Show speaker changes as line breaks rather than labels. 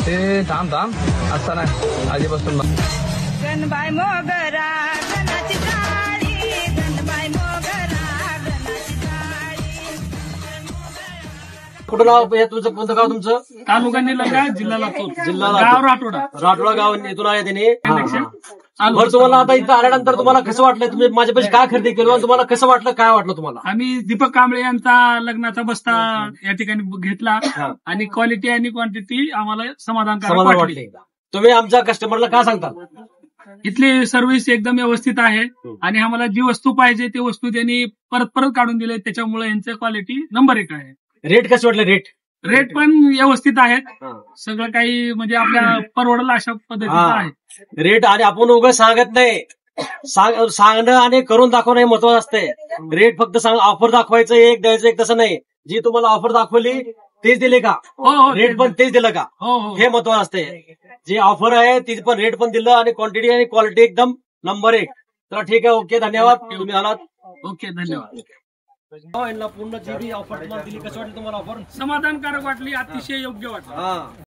ते थांब असं नाही आधीपासून
गणबाई मोगरा गणाची काळी, गणबाई मोगरा गणाची काळी.
कुठं नाव हे तुमचं, कोणतं गाव तुमचं?
तालुका निलंगा, जिल्हा लातूर,
जिल्हा
गाव राठोडा.
राठोडा गाव इथून आहे त्यांनी.
आलो.
बरं, तुम्हाला आता इथं आल्यानंतर तुम्हाला कसं वाटलं? तुम्ही माझ्यापाशी काय खरेदी केलं आणि तुम्हाला कसं वाटलं, काय वाटलं तुम्हाला?
आम्ही दीपक कांबळे यांचा लग्नाचा बस्ता या ठिकाणी घेतला आणि क्वालिटी आणि क्वांटिटी आम्हाला समाधानकारक
समाधान
वाटली.
वाटले. तुम्ही आमच्या कस्टमरला काय सांगता?
इथली सर्व्हिस एकदम व्यवस्थित आहे आणि आम्हाला जी वस्तू पाहिजे ती वस्तू त्यांनी परत परत काढून दिली, त्याच्यामुळे यांचं क्वालिटी नंबर 1 आहे.
रेट कसं वाटलं?
रेट पण व्यवस्थित आहेत, सगळं काही म्हणजे आपल्या परवडलं अशा पद्धतीचं आहे
रेट. आणि आपण उगाच सांगत नाही, सांगणं आणि करून दाखवणं हे महत्वाचं असतंय. रेट फक्त ऑफर दाखवायचं एक, द्यायचं एक, तसं नाही. जी तुम्हाला ऑफर दाखवली तेच दिले का?
हो,
रेट पण तेच दिलं का?
हो.
हे महत्वाचं असतंय. जी ऑफर आहे ती पण रेट पण दिलं आणि क्वांटिटी आणि क्वालिटी एकदम नंबर 1. तर ठीक आहे, ओके, धन्यवाद. तुम्ही आलात.
ओके, धन्यवाद.
यांना पूर्ण जी बी ऑफर तुम्हाला दिली, कसं वाटलं तुम्हाला ऑफर?
समाधानकारक वाटली, अतिशय योग्य वाटली.